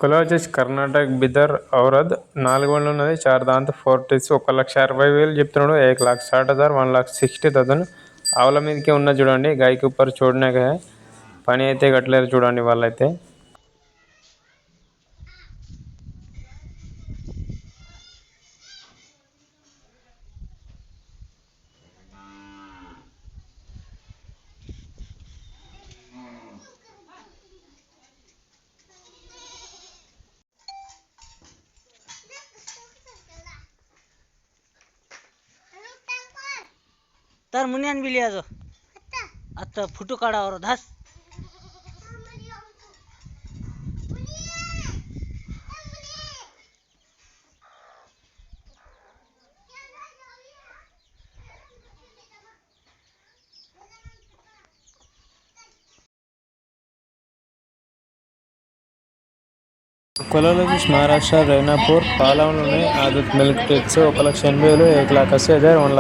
కుల వచ్చేసి కర్ణాటక బిదర్ ఔరద్ 4 బండ్లు ఉన్నది 4 దాంతో 4 1,60,000 చెప్తున్నాడు 1,60,000 1,60,000 ఆవుల మీదకే ఉన్నది చూడండి గాయకి ऊपर छोड़ने का है పని అయితే కట్టలేరు చూడండి వాళ్ళైతే तर मुनियान बिली आज आता फुटू काढावर धास కులాలు వచ్చేసి మహారాష్ట్ర రైనాపూర్ పాలెంలోనే ఆదత్ మిల్క్ టిక్స్ 1,80,000 1,80,000 1,00,000